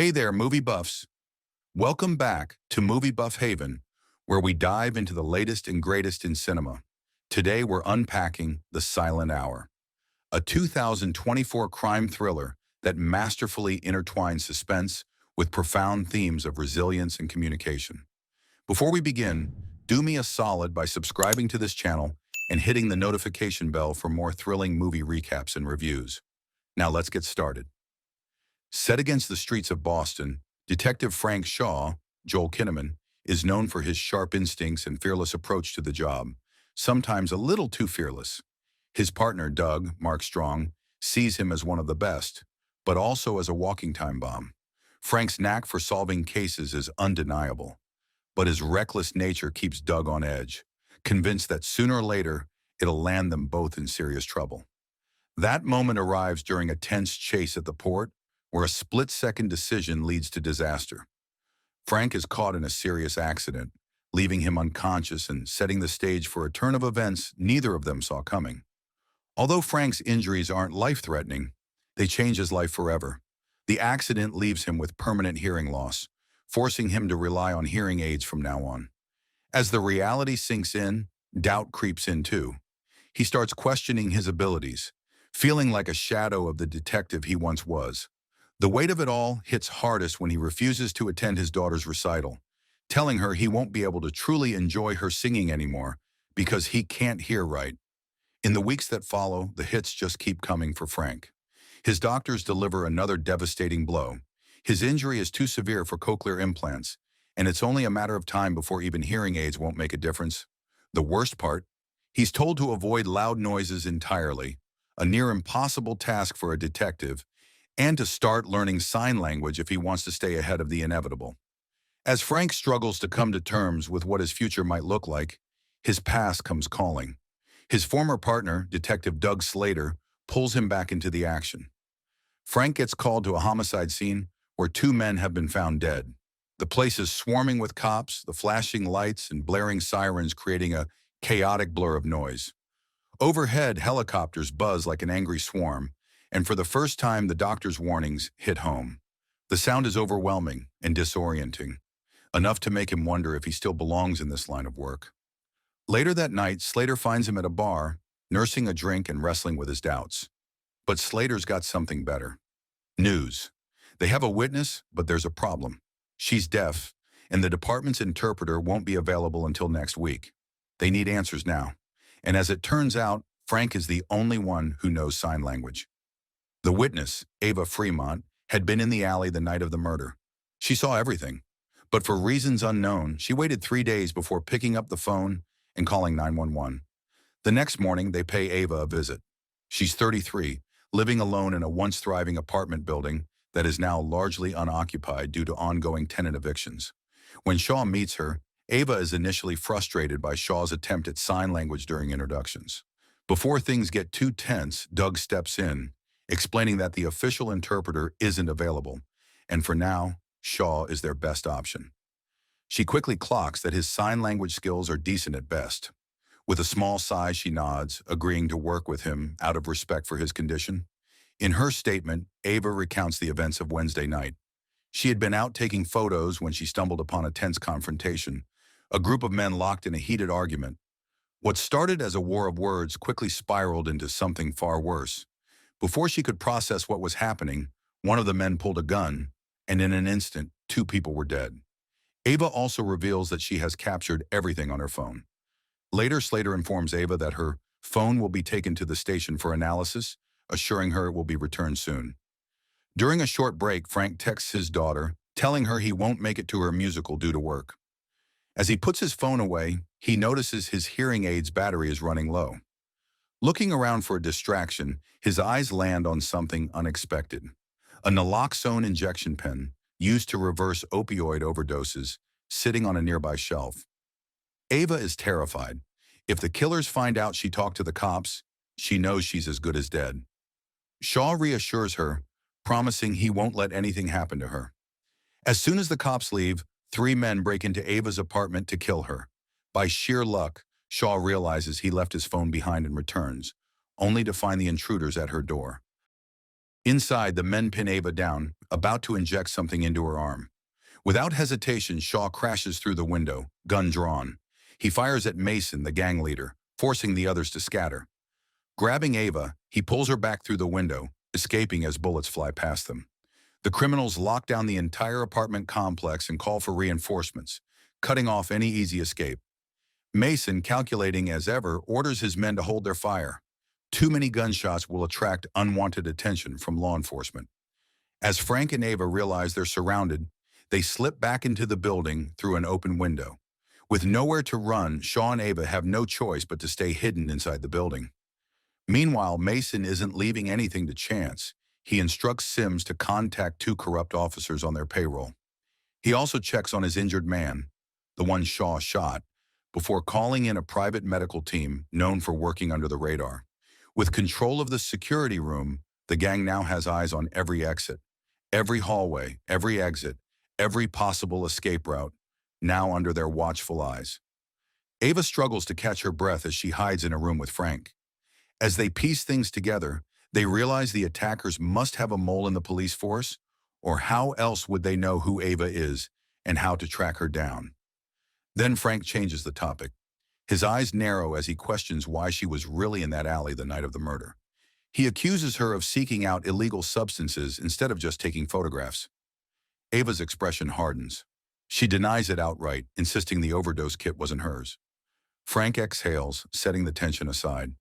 Hey there, movie buffs. Welcome back to Movie Buff Haven, where we dive into the latest and greatest in cinema. Today, we're unpacking The Silent Hour, a 2024 crime thriller that masterfully intertwines suspense with profound themes of resilience and communication. Before we begin, do me a solid by subscribing to this channel and hitting the notification bell for more thrilling movie recaps and reviews. Now let's get started. Set against the streets of Boston, Detective Frank Shaw, Joel Kinnaman, is known for his sharp instincts and fearless approach to the job, sometimes a little too fearless. His partner, Doug, Mark Strong, sees him as one of the best, but also as a walking time bomb. Frank's knack for solving cases is undeniable, but his reckless nature keeps Doug on edge, convinced that sooner or later it'll land them both in serious trouble. That moment arrives during a tense chase at the port, where a split-second decision leads to disaster. Frank is caught in a serious accident, leaving him unconscious and setting the stage for a turn of events neither of them saw coming. Although Frank's injuries aren't life-threatening, they change his life forever. The accident leaves him with permanent hearing loss, forcing him to rely on hearing aids from now on. As the reality sinks in, doubt creeps in too. He starts questioning his abilities, feeling like a shadow of the detective he once was. The weight of it all hits hardest when he refuses to attend his daughter's recital, telling her he won't be able to truly enjoy her singing anymore because he can't hear right. In the weeks that follow, the hits just keep coming for Frank. His doctors deliver another devastating blow. His injury is too severe for cochlear implants, and it's only a matter of time before even hearing aids won't make a difference. The worst part, he's told to avoid loud noises entirely, a near impossible task for a detective, and to start learning sign language if he wants to stay ahead of the inevitable. As Frank struggles to come to terms with what his future might look like, his past comes calling. His former partner, Detective Doug Slater, pulls him back into the action. Frank gets called to a homicide scene where two men have been found dead. The place is swarming with cops, the flashing lights and blaring sirens creating a chaotic blur of noise. Overhead, helicopters buzz like an angry swarm, and for the first time, the doctor's warnings hit home. The sound is overwhelming and disorienting, enough to make him wonder if he still belongs in this line of work. Later that night, Slater finds him at a bar, nursing a drink and wrestling with his doubts. But Slater's got something better. News. They have a witness, but there's a problem. She's deaf, and the department's interpreter won't be available until next week. They need answers now. And as it turns out, Frank is the only one who knows sign language. The witness, Ava Fremont, had been in the alley the night of the murder. She saw everything, but for reasons unknown, she waited 3 days before picking up the phone and calling 911. The next morning, they pay Ava a visit. She's 33, living alone in a once-thriving apartment building that is now largely unoccupied due to ongoing tenant evictions. When Shaw meets her, Ava is initially frustrated by Shaw's attempt at sign language during introductions. Before things get too tense, Doug steps in, explaining that the official interpreter isn't available, and for now, Shaw is their best option. She quickly clocks that his sign language skills are decent at best. With a small sigh, she nods, agreeing to work with him out of respect for his condition. In her statement, Ava recounts the events of Wednesday night. She had been out taking photos when she stumbled upon a tense confrontation, a group of men locked in a heated argument. What started as a war of words quickly spiraled into something far worse. Before she could process what was happening, one of the men pulled a gun, and in an instant, two people were dead. Ava also reveals that she has captured everything on her phone. Later, Slater informs Ava that her phone will be taken to the station for analysis, assuring her it will be returned soon. During a short break, Frank texts his daughter, telling her he won't make it to her musical due to work. As he puts his phone away, he notices his hearing aid's battery is running low. Looking around for a distraction, his eyes land on something unexpected. A naloxone injection pen, used to reverse opioid overdoses, sitting on a nearby shelf. Ava is terrified. If the killers find out she talked to the cops, she knows she's as good as dead. Shaw reassures her, promising he won't let anything happen to her. As soon as the cops leave, 3 men break into Ava's apartment to kill her. By sheer luck, Shaw realizes he left his phone behind and returns, only to find the intruders at her door. Inside, the men pin Ava down, about to inject something into her arm. Without hesitation, Shaw crashes through the window, gun drawn. He fires at Mason, the gang leader, forcing the others to scatter. Grabbing Ava, he pulls her back through the window, escaping as bullets fly past them. The criminals lock down the entire apartment complex and call for reinforcements, cutting off any easy escape. Mason, calculating as ever, orders his men to hold their fire. Too many gunshots will attract unwanted attention from law enforcement. As Frank and Ava realize they're surrounded, they slip back into the building through an open window. With nowhere to run, Shaw and Ava have no choice but to stay hidden inside the building. Meanwhile, Mason isn't leaving anything to chance. He instructs Sims to contact two corrupt officers on their payroll. He also checks on his injured man, the one Shaw shot, before calling in a private medical team known for working under the radar. With control of the security room, the gang now has eyes on every exit, every hallway, every exit, every possible escape route, now under their watchful eyes. Ava struggles to catch her breath as she hides in a room with Frank. As they piece things together, they realize the attackers must have a mole in the police force, or how else would they know who Ava is and how to track her down? Then Frank changes the topic. His eyes narrow as he questions why she was really in that alley the night of the murder. He accuses her of seeking out illegal substances instead of just taking photographs. Ava's expression hardens. She denies it outright, insisting the overdose kit wasn't hers. Frank exhales, setting the tension aside.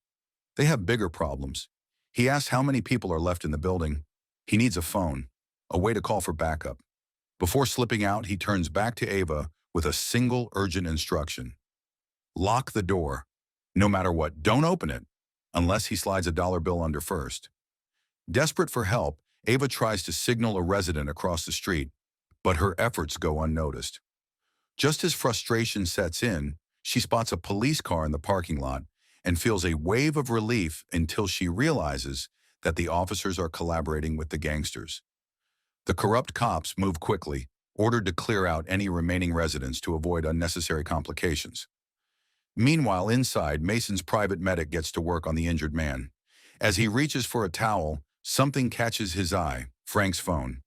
They have bigger problems. He asks how many people are left in the building. He needs a phone, a way to call for backup. Before slipping out, he turns back to Ava with a single urgent instruction. Lock the door. No matter what, don't open it, unless he slides a dollar bill under first. Desperate for help, Ava tries to signal a resident across the street, but her efforts go unnoticed. Just as frustration sets in, she spots a police car in the parking lot and feels a wave of relief until she realizes that the officers are collaborating with the gangsters. The corrupt cops move quickly, ordered to clear out any remaining residents to avoid unnecessary complications. Meanwhile, inside, Mason's private medic gets to work on the injured man. As he reaches for a towel, something catches his eye, Frank's phone.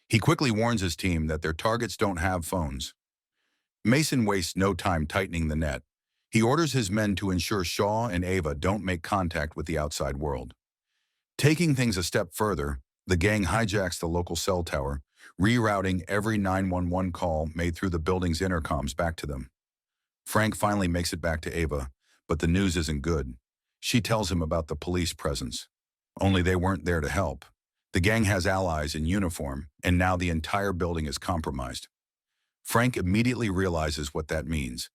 He quickly warns his team that their targets don't have phones. Mason wastes no time tightening the net. He orders his men to ensure Shaw and Ava don't make contact with the outside world. Taking things a step further, the gang hijacks the local cell tower, rerouting every 911 call made through the building's intercoms back to them. Frank finally makes it back to Ava, but the news isn't good. She tells him about the police presence. Only they weren't there to help. The gang has allies in uniform, and now the entire building is compromised. Frank immediately realizes what that means.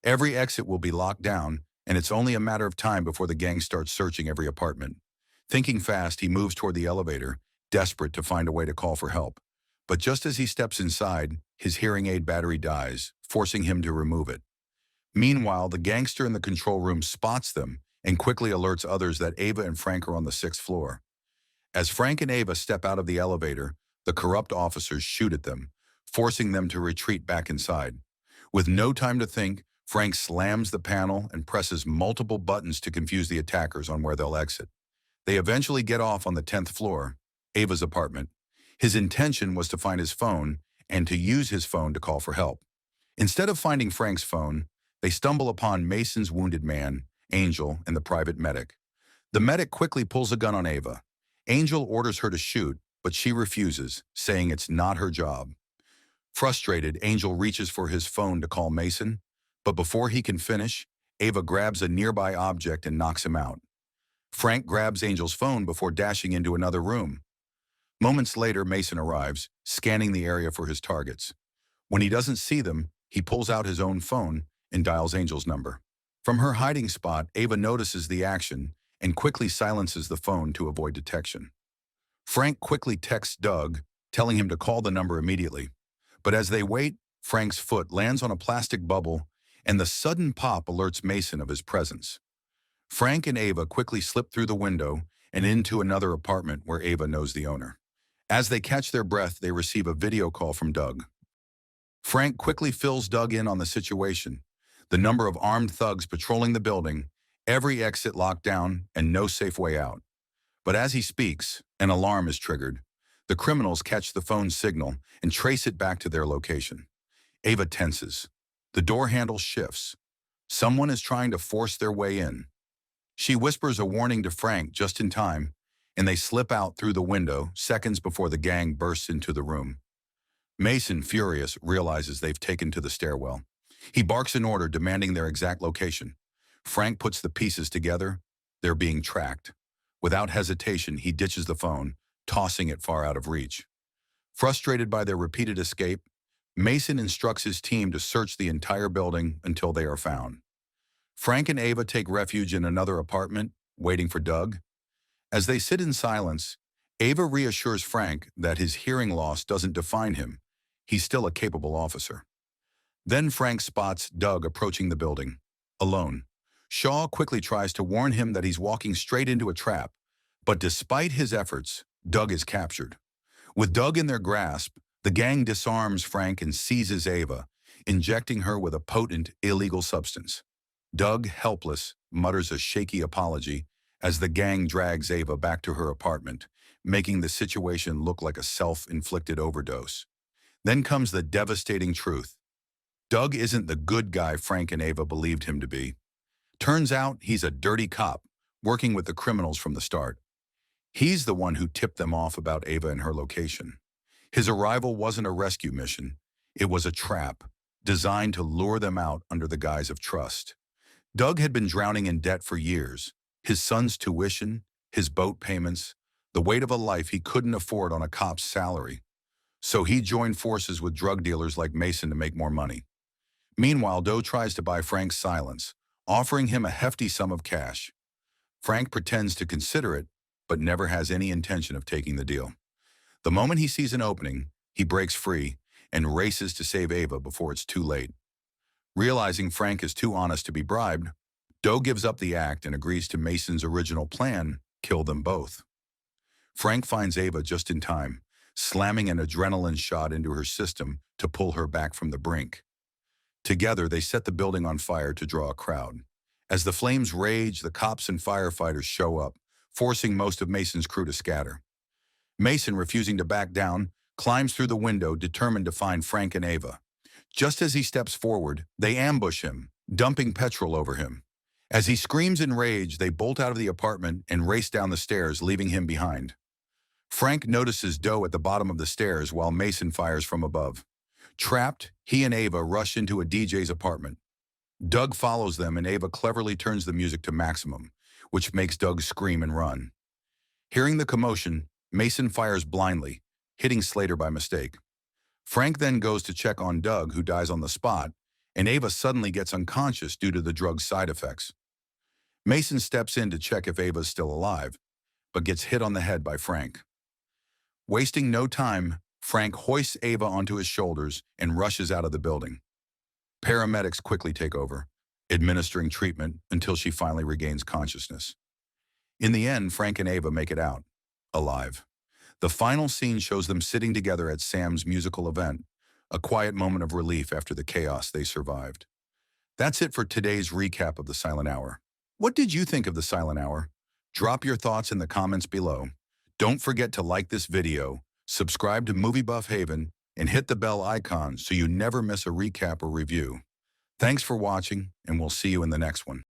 Every exit will be locked down, and it's only a matter of time before the gang starts searching every apartment. Thinking fast, he moves toward the elevator, desperate to find a way to call for help. But just as he steps inside, his hearing aid battery dies, forcing him to remove it. Meanwhile, the gangster in the control room spots them and quickly alerts others that Ava and Frank are on the 6th floor. As Frank and Ava step out of the elevator, the corrupt officers shoot at them, forcing them to retreat back inside. With no time to think, Frank slams the panel and presses multiple buttons to confuse the attackers on where they'll exit. They eventually get off on the 10th floor, Ava's apartment. His intention was to find his phone and to use his phone to call for help. Instead of finding Frank's phone, they stumble upon Mason's wounded man, Angel, and the private medic. The medic quickly pulls a gun on Ava. Angel orders her to shoot, but she refuses, saying it's not her job. Frustrated, Angel reaches for his phone to call Mason, but before he can finish, Ava grabs a nearby object and knocks him out. Frank grabs Angel's phone before dashing into another room. Moments later, Mason arrives, scanning the area for his targets. When he doesn't see them, he pulls out his own phone and dials Angel's number. From her hiding spot, Ava notices the action and quickly silences the phone to avoid detection. Frank quickly texts Doug, telling him to call the number immediately. But as they wait, Frank's foot lands on a plastic bubble, and the sudden pop alerts Mason of his presence. Frank and Ava quickly slip through the window and into another apartment where Ava knows the owner. As they catch their breath, they receive a video call from Doug. Frank quickly fills Doug in on the situation, the number of armed thugs patrolling the building, every exit locked down, and no safe way out. But as he speaks, an alarm is triggered. The criminals catch the phone's signal and trace it back to their location. Ava tenses. The door handle shifts. Someone is trying to force their way in. She whispers a warning to Frank just in time, and they slip out through the window seconds before the gang bursts into the room. Mason, furious, realizes they've taken to the stairwell. He barks an order demanding their exact location. Frank puts the pieces together. They're being tracked. Without hesitation, he ditches the phone, tossing it far out of reach. Frustrated by their repeated escape, Mason instructs his team to search the entire building until they are found. Frank and Ava take refuge in another apartment, waiting for Doug. As they sit in silence, Ava reassures Frank that his hearing loss doesn't define him. He's still a capable officer. Then Frank spots Doug approaching the building, alone. Shaw quickly tries to warn him that he's walking straight into a trap, but despite his efforts, Doug is captured. With Doug in their grasp, the gang disarms Frank and seizes Ava, injecting her with a potent, illegal substance. Doug, helpless, mutters a shaky apology as the gang drags Ava back to her apartment, making the situation look like a self-inflicted overdose. Then comes the devastating truth. Doug isn't the good guy Frank and Ava believed him to be. Turns out he's a dirty cop, working with the criminals from the start. He's the one who tipped them off about Ava and her location. His arrival wasn't a rescue mission. It was a trap, designed to lure them out under the guise of trust. Doug had been drowning in debt for years. His son's tuition, his boat payments, the weight of a life he couldn't afford on a cop's salary. So he joined forces with drug dealers like Mason to make more money. Meanwhile, Doug tries to buy Frank's silence, offering him a hefty sum of cash. Frank pretends to consider it, but never has any intention of taking the deal. The moment he sees an opening, he breaks free and races to save Ava before it's too late. Realizing Frank is too honest to be bribed, Doug gives up the act and agrees to Mason's original plan, kill them both. Frank finds Ava just in time, slamming an adrenaline shot into her system to pull her back from the brink. Together, they set the building on fire to draw a crowd. As the flames rage, the cops and firefighters show up, forcing most of Mason's crew to scatter. Mason, refusing to back down, climbs through the window, determined to find Frank and Ava. Just as he steps forward, they ambush him, dumping petrol over him. As he screams in rage, they bolt out of the apartment and race down the stairs, leaving him behind. Frank notices Doe at the bottom of the stairs while Mason fires from above. Trapped, he and Ava rush into a DJ's apartment. Doug follows them and Ava cleverly turns the music to maximum, which makes Doug scream and run. Hearing the commotion, Mason fires blindly, hitting Slater by mistake. Frank then goes to check on Doug, who dies on the spot, and Ava suddenly gets unconscious due to the drug's side effects. Mason steps in to check if Ava's still alive, but gets hit on the head by Frank. Wasting no time, Frank hoists Ava onto his shoulders and rushes out of the building. Paramedics quickly take over, administering treatment until she finally regains consciousness. In the end, Frank and Ava make it out, alive. The final scene shows them sitting together at Sam's musical event, a quiet moment of relief after the chaos they survived. That's it for today's recap of The Silent Hour. What did you think of The Silent Hour? Drop your thoughts in the comments below. Don't forget to like this video, subscribe to Movie Buff Haven, and hit the bell icon so you never miss a recap or review. Thanks for watching, and we'll see you in the next one.